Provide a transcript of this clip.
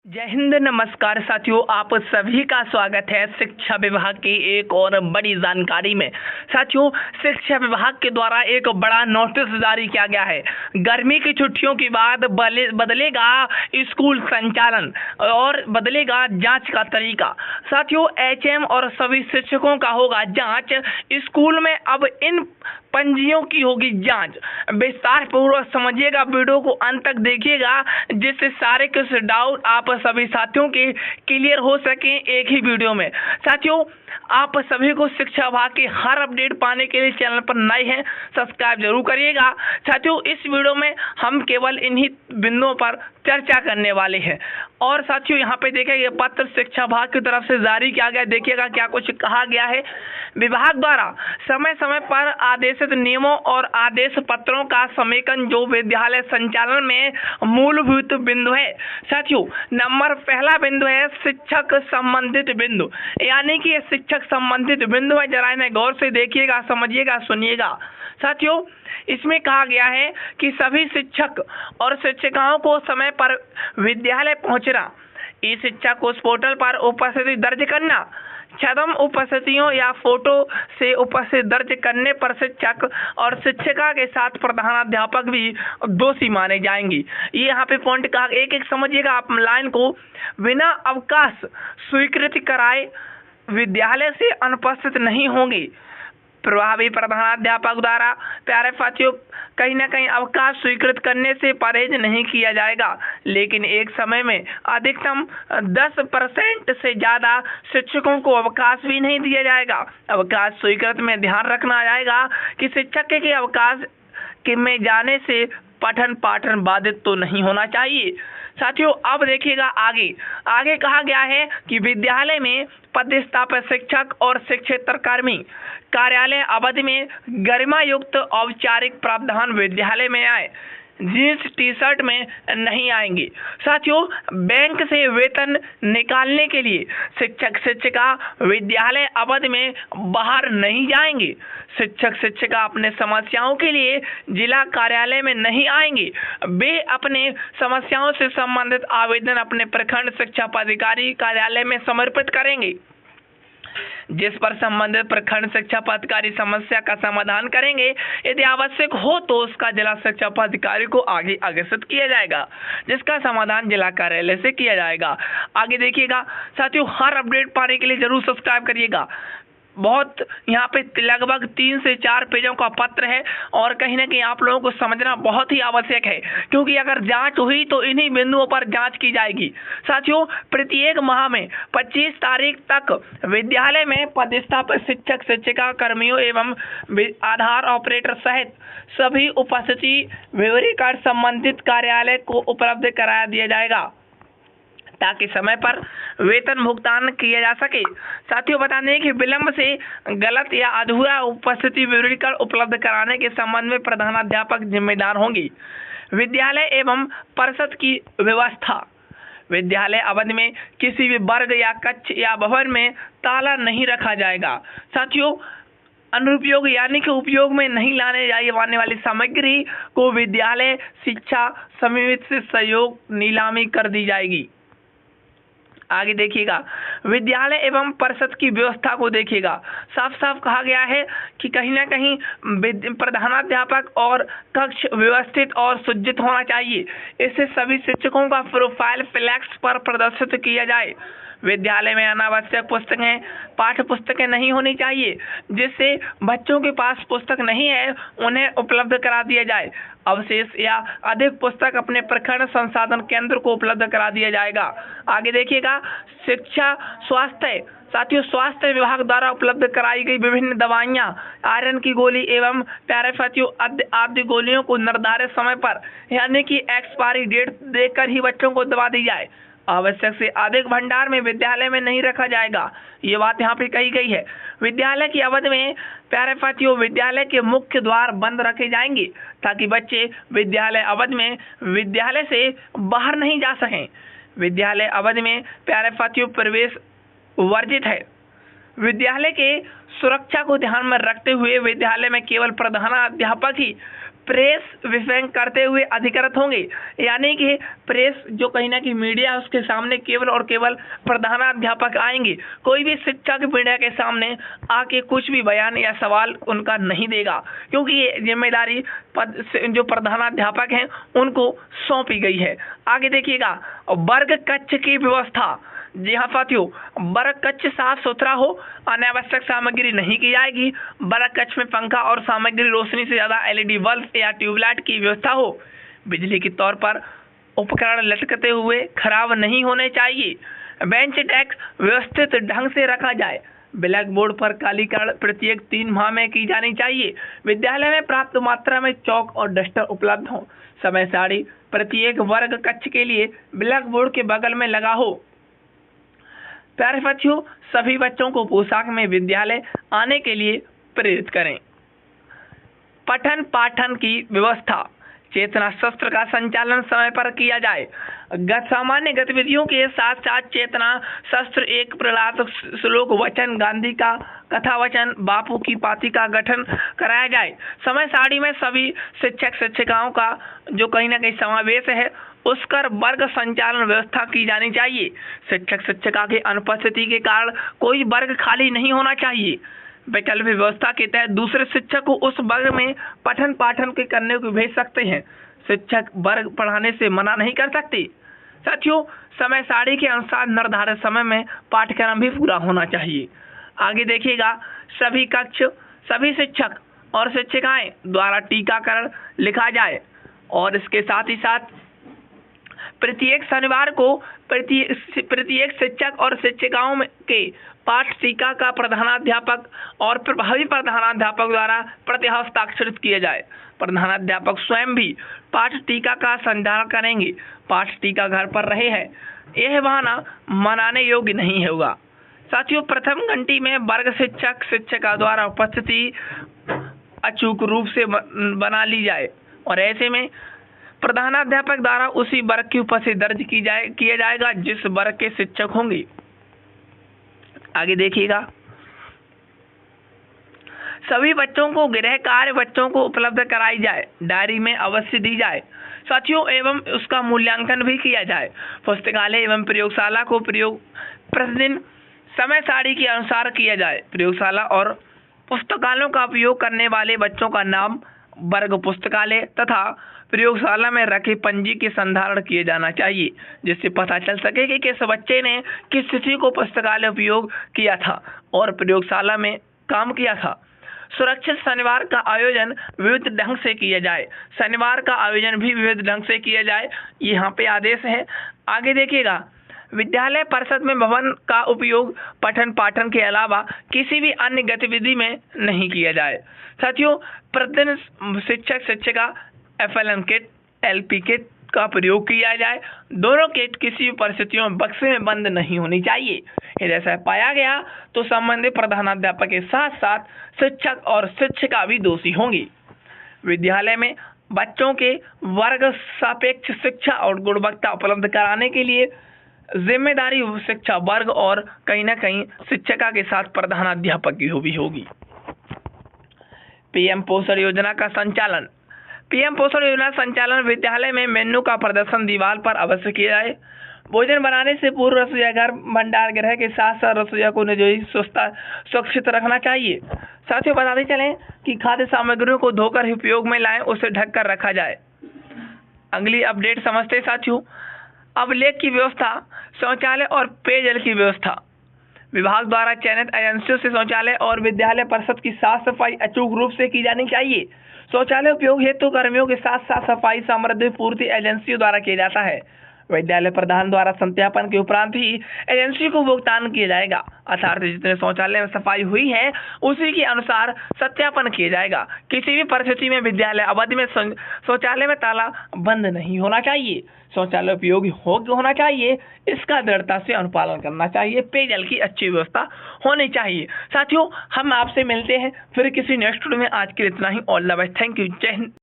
जय हिंद, नमस्कार साथियों, आप सभी का स्वागत है शिक्षा विभाग की एक और बड़ी जानकारी में। साथियों, शिक्षा विभाग के द्वारा एक बड़ा नोटिस जारी किया गया है। गर्मी की छुट्टियों के बाद बदलेगा स्कूल संचालन और बदलेगा जांच का तरीका। साथियों, एचएम और सभी शिक्षकों का होगा जांच। स्कूल में अब इन पंजियों की होगी जांच। विस्तार पूर्वक समझिएगा, वीडियो को अंत तक देखिएगा, जिससे सारे कुछ डाउट आप सभी साथियों के क्लियर हो सके एक ही वीडियो में। साथियों, आप सभी को शिक्षा विभाग की हर अपडेट पाने के लिए चैनल पर नए हैं, सब्सक्राइब जरूर करिएगा। साथियों, इस वीडियो में हम केवल इन्हीं बिंदुओं पर चर्चा करने वाले हैं। और साथियों, यहाँ पे देखिए, ये पत्र शिक्षा विभाग की तरफ से जारी किया गया। देखिएगा क्या कुछ कहा गया है। विभाग द्वारा समय समय पर आदेशित नियमों और आदेश पत्रों का समेकन जो विद्यालय संचालन में मूलभूत बिंदु है। साथियों, नंबर पहला बिंदु है शिक्षक संबंधित बिंदु, यानी कि ये शिक्षक संबंधित बिंदु है। जरा इन्हें गौर से देखिएगा, समझिएगा, सुनिएगा। साथियों, इसमें कहा गया है कि सभी शिक्षक और शिक्षिकाओं को समय पर विद्यालय पहुंचना, ई शिक्षा कोष पोर्टल पर उपस्थिति दर्ज करना, छद्म उपस्थितियों या फोटो से उपस्थिति दर्ज करने पर शिक्षक और शिक्षिका के साथ प्रधानाध्यापक भी दोषी माने जाएंगी। ये यहाँ पे पॉइंट कहा, एक एक समझिएगा आप लाइन को। बिना अवकाश स्वीकृति कराए विद्यालय से अनुपस्थित नहीं होंगे। प्रभावी प्रधानाध्यापक द्वारा प्यारे साथियों कहीं ना कहीं अवकाश स्वीकृत करने से परहेज नहीं किया जाएगा, लेकिन एक समय में अधिकतम 10% से ज़्यादा शिक्षकों को अवकाश भी नहीं दिया जाएगा। अवकाश स्वीकृत में ध्यान रखना जाएगा कि शिक्षक के अवकाश के में जाने से पठन पाठन बाधित तो नहीं होना चाहिए। साथियों, अब देखिएगा आगे कहा गया है कि विद्यालय में पदस्थापित शिक्षक और शिक्षेतर कर्मी कार्यालय अवधि में गरिमा युक्त औपचारिक प्रावधान विद्यालय में आए, जींस टी शर्ट में नहीं आएंगे। साथियों, बैंक से वेतन निकालने के लिए शिक्षक शिक्षिका विद्यालय अवधि में बाहर नहीं जाएंगे। शिक्षक शिक्षिका अपने समस्याओं के लिए जिला कार्यालय में नहीं आएंगे। वे अपने समस्याओं से संबंधित आवेदन अपने प्रखंड शिक्षा पदाधिकारी कार्यालय में समर्पित करेंगे, जिस पर संबंधित प्रखंड शिक्षा पदाधिकारी समस्या का समाधान करेंगे। यदि आवश्यक हो तो उसका जिला शिक्षा पदाधिकारी को आगे अग्रसर किया जाएगा, जिसका समाधान जिला कार्यालय से किया जाएगा। आगे देखिएगा साथियों, हर अपडेट पाने के लिए जरूर सब्सक्राइब करिएगा। बहुत यहाँ पे लगभग 3 से 4 पेजों का पत्र है और कहीं ना कहीं आप लोगों को समझना बहुत ही आवश्यक है, क्योंकि अगर जांच हुई तो इन्हीं बिंदुओं पर जांच की जाएगी। साथियों, प्रत्येक माह में 25 तारीख तक विद्यालय में पदस्थापित शिक्षक शिक्षिका कर्मियों एवं आधार ऑपरेटर सहित सभी उपस्थिति विवरण संबंधित कार्यालय को उपलब्ध करा दिया जाएगा, ताकि समय पर वेतन भुगतान किया जा सके। साथियों, बता दें कि विलंब से गलत या अधूरा उपस्थिति विवरण उपलब्ध कराने के संबंध में प्रधानाध्यापक जिम्मेदार होंगी। विद्यालय एवं परिषद की व्यवस्था, विद्यालय अवधि में किसी भी वर्ग या कक्ष या भवन में ताला नहीं रखा जाएगा। साथियों, अनुपयोग यानी कि उपयोग में नहीं लाने जाने वाली सामग्री को विद्यालय शिक्षा समिति से सहयोग नीलामी कर दी जाएगी। आगे देखिएगा, विद्यालय एवं परिषद की व्यवस्था को देखिएगा। साफ साफ कहा गया है कि कहीं ना कहीं प्रधानाध्यापक और कक्ष व्यवस्थित और सुसज्जित होना चाहिए। इससे सभी शिक्षकों का प्रोफाइल फ्लैक्स पर प्रदर्शित किया जाए। विद्यालय में अनावश्यक पुस्तकें पाठ्य पुस्तकें नहीं होनी चाहिए। जिससे बच्चों के पास पुस्तक नहीं है उन्हें उपलब्ध करा दिया जाए। अवशेष या अधिक पुस्तक अपने प्रखंड संसाधन केंद्र को उपलब्ध करा दिया जाएगा। आगे देखिएगा, शिक्षा स्वास्थ्य। साथियों, स्वास्थ्य विभाग द्वारा उपलब्ध कराई गई विभिन्न दवाइयाँ, आयरन की गोली एवं प्यारे साथियों आदि गोलियों को निर्धारित समय पर यानी कि एक्सपायरी डेट देकर ही बच्चों को दवा दी जाए। आवश्यक से अधिक भंडार में विद्यालय में नहीं रखा जाएगा। ये बात यहाँ पे कही गई है। विद्यालय की अवधि में प्यारे साथियों विद्यालय के मुख्य द्वार बंद रखे जाएंगे, ताकि बच्चे विद्यालय अवधि में विद्यालय से बाहर नहीं जा सकें। विद्यालय अवधि में प्यारे साथियों प्रवेश वर्जित है। विद्यालय के सुरक्षा को ध्यान में रखते हुए विद्यालय में केवल प्रधानाध्यापक ही प्रेस विफंग करते हुए अधिकृत होंगे, यानी कि प्रेस जो कहीं ना कहीं मीडिया है उसके सामने केवल और केवल प्रधानाध्यापक आएंगे। कोई भी शिक्षक मीडिया के सामने आके कुछ भी बयान या सवाल उनका नहीं देगा, क्योंकि ये जिम्मेदारी जो प्रधानाध्यापक हैं उनको सौंपी गई है। आगे देखिएगा, वर्ग कक्ष की व्यवस्था। जी हाँ साथियों, वर्ग कक्ष साफ सुथरा हो, अनावश्यक सामग्री नहीं की जाएगी। वर्ग कक्ष में पंखा और सामग्री रोशनी से ज्यादा LED बल्ब या ट्यूबलाइट की व्यवस्था हो। बिजली के तौर पर उपकरण लटकते हुए खराब नहीं होने चाहिए। बेंच डेस्क व्यवस्थित ढंग से रखा जाए। ब्लैक बोर्ड पर कालीकरण प्रत्येक 3 माह में की जानी चाहिए। विद्यालय में पर्याप्त मात्रा में चौक और डस्टर उपलब्ध हो। समय सारणी प्रत्येक वर्ग कक्ष के लिए ब्लैक बोर्ड के बगल में लगा हो। प्यारे बच्चों, सभी बच्चों को पोशाक में विद्यालय आने के लिए प्रेरित करें। पठन पाठन की व्यवस्था। चेतना सत्र का संचालन समय पर किया जाए। सामान्य गतिविधियों के साथ साथ चेतना सत्र, एक प्रहलाद श्लोक वचन, गांधी का कथा वचन, बापू की पाती का गठन कराया जाए। समय सारणी में सभी शिक्षक शिक्षिकाओं का जो कहीं ना कहीं समावेश है उसकर वर्ग संचालन व्यवस्था की जानी चाहिए। शिक्षक शिक्षिका की अनुपस्थिति के कारण कोई वर्ग खाली नहीं होना चाहिए। वैकल्पिक व्यवस्था के तहत दूसरे शिक्षक को उस वर्ग में पठन पाठन के करने को भेज सकते हैं। शिक्षक वर्ग पढ़ाने से मना नहीं कर सकते। साथियों, समय सारणी के अनुसार निर्धारित समय में पाठ्यक्रम भी पूरा होना चाहिए। आगे देखिएगा, सभी कक्ष, सभी शिक्षक और शिक्षिकाएं द्वारा टीकाकरण लिखा जाए और इसके साथ ही साथ प्रत्येक शनिवार को प्रत्येक शिक्षक और शिक्षिकाओं के पाठ टीका का प्रधानाध्यापक और प्रभावी प्रधानाध्यापक द्वारा प्रति हस्ताक्षरित किया जाए। प्रधानाध्यापक स्वयं भी पाठ टीका का संचालन करेंगे। पाठ टीका घर पर रहे हैं, यह बहाना मनाने योग्य नहीं होगा। साथियों, प्रथम घंटी में वर्ग शिक्षक शिक्षिका द्वारा उपस्थिति अचूक रूप से बना ली जाए और ऐसे में प्रधानाध्यापक द्वारा उसी वर्ग की उपस्थिति दर्ज किया जाएगा जिस वर्ग के शिक्षक होंगे। आगे देखिएगा, सभी बच्चों को गृह कार्य बच्चों को उपलब्ध कराई जाए, डायरी में अवश्य दी जाए साथियों, एवं उसका मूल्यांकन भी किया जाए। पुस्तकालय एवं प्रयोगशाला को प्रयोग प्रतिदिन समय सारणी के अनुसार किया जाए। प्रयोगशाला और पुस्तकालयों का उपयोग करने वाले बच्चों का नाम वर्ग पुस्तकालय तथा प्रयोगशाला में रखे पंजी के संधारण किए जाना चाहिए, जिससे पता चल सके कि किस बच्चे ने किस तिथि को पुस्तकालय उपयोग किया था और प्रयोगशाला में काम किया था। सुरक्षित शनिवार का आयोजन विविध ढंग से किया जाए। शनिवार का आयोजन भी विविध ढंग से किया जाए, यहाँ पे आदेश है। आगे देखिएगा, विद्यालय परिषद में भवन का उपयोग पठन पाठन के अलावा किसी भी अन्य गतिविधि में नहीं किया जाए। साथियों, प्रतिदिन शिक्षक शिक्षिका FLN किट LP किट का प्रयोग किया जाए। दोनों किट किसी भी परिस्थितियों में बक्से में बंद नहीं होनी चाहिए। यदि ऐसा पाया गया तो संबंधित प्रधानाध्यापक के साथ साथ शिक्षक और शिक्षिका भी दोषी होंगी। विद्यालय में बच्चों के वर्ग सापेक्ष शिक्षा और गुणवत्ता उपलब्ध कराने के लिए जिम्मेदारी शिक्षा वर्ग और कहीं ना कहीं शिक्षिका के साथ प्रधानाध्यापक की भी होगी। PM पोषण योजना का संचालन। PM पोषण योजना संचालन विद्यालय में मेन्यू का प्रदर्शन दीवार पर अवश्य किया जाए। भोजन बनाने से पूर्व रसोईया घर भंडार गृह के साथ साथ रसोईया को निर्जोई सुरक्षित रखना चाहिए। साथियों, बताते चलें कि खाद्य सामग्रियों को धोकर ही उपयोग में लाएं, उसे ढककर रखा जाए। अगली अपडेट समझते साथियों, अभिलेख की व्यवस्था, शौचालय और पेयजल की व्यवस्था। विभाग द्वारा चयनित एजेंसियों से शौचालय और विद्यालय परिषद की साफ सफाई अचूक रूप से की जानी चाहिए। शौचालय उपयोग हेतु कर्मियों के साथ साथ सफाई सामग्री पूर्ति एजेंसियों द्वारा किया जाता है। विद्यालय प्रधान द्वारा सत्यापन के उपरांत ही एजेंसी को भुगतान किया जाएगा, अर्थात जितने शौचालय में सफाई हुई है उसी के अनुसार सत्यापन किया जाएगा। किसी भी परिस्थिति में विद्यालय अवधि में शौचालय में ताला बंद नहीं होना चाहिए। शौचालय उपयोगी योग्य होना चाहिए, इसका दृढ़ता से अनुपालन करना चाहिए। पेयजल की अच्छी व्यवस्था होनी चाहिए। साथियों, हम आपसे मिलते हैं फिर किसी नेक्स्ट वीडियो में। आज के लिए इतना ही। All the best. Thank you. जय हिंद।